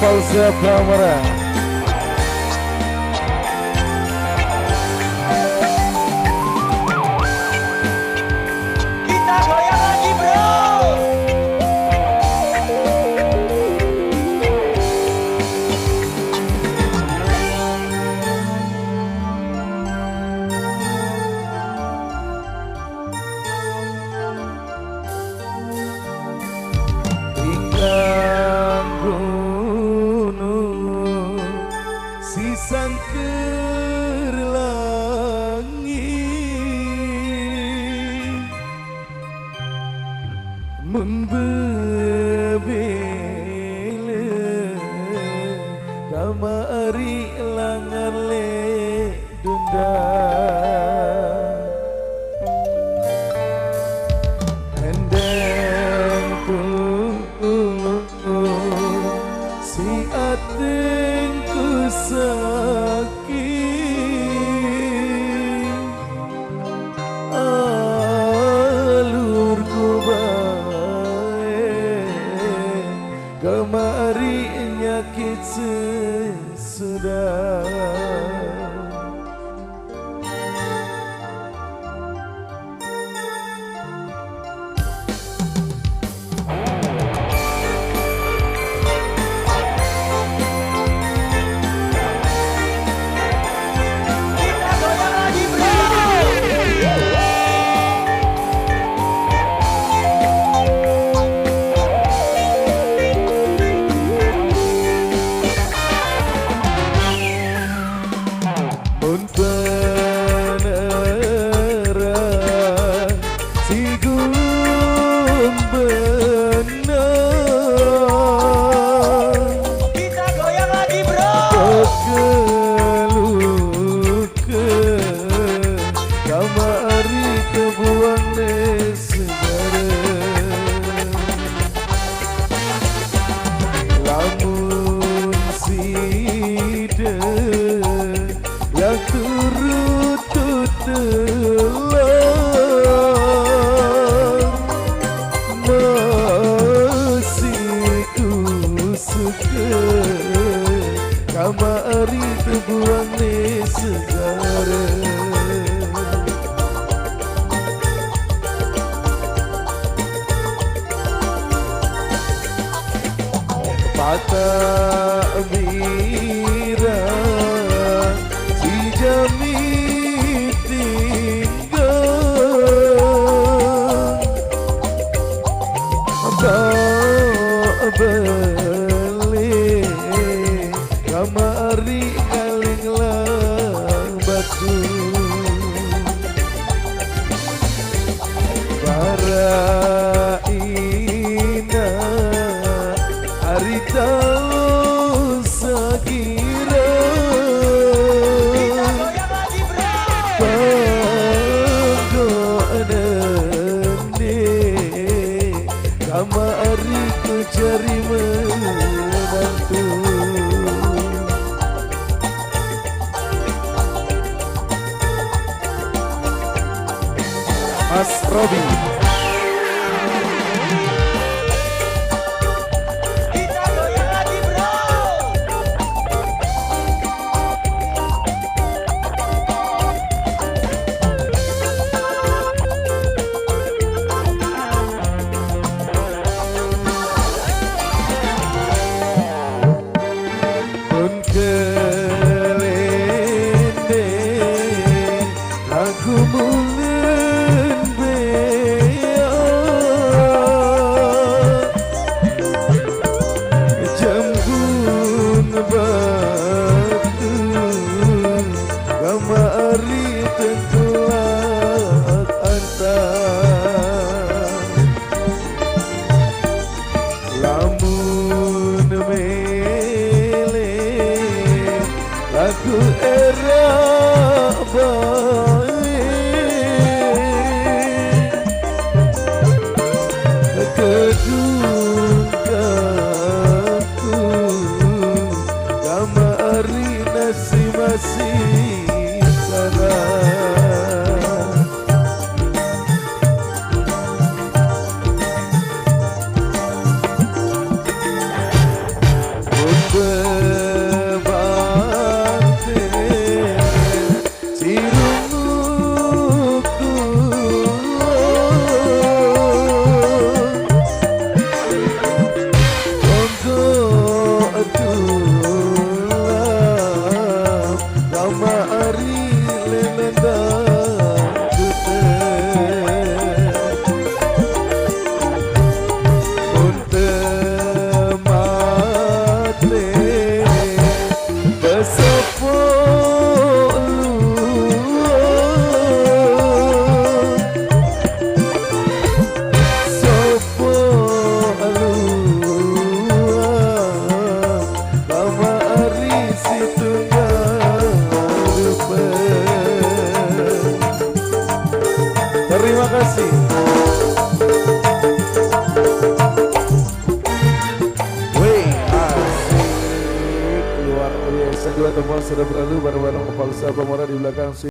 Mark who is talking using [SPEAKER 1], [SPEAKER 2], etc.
[SPEAKER 1] Falsa Pramara.
[SPEAKER 2] Kita goyang lagi bro.
[SPEAKER 1] Ingkang gunung sisan kerlangi mun bebele kamari langan le dunda endeng si atengku sakit alurku baik kemari nyakit sesudah.
[SPEAKER 2] Kita goyang lagi bro.
[SPEAKER 1] Mun penerang si gulung benang
[SPEAKER 2] Kita goyang lagi bro.
[SPEAKER 1] keluke kamari kebuang le segara lamun sida yang turut tutelan masih ku suka kamari terbuang ni segara patah mira si jami tinggal tak beli kamari kaling lang batu para ina hari tahu sakira
[SPEAKER 2] Kita goyang lagi bro.
[SPEAKER 1] kamari ku cari menantu Mas Robi.
[SPEAKER 2] Kita goyang lagi bro.
[SPEAKER 1] Pun kelende aku mulen bea jambun batu kamari tengkulak antar lamun mele lagu era baik kedung kaku kamari nasi masih sana Terima kasih. Wih, asik luar biasa. Dua teman sudah berlalu bareng-bareng kepala usaha Pamora di belakang.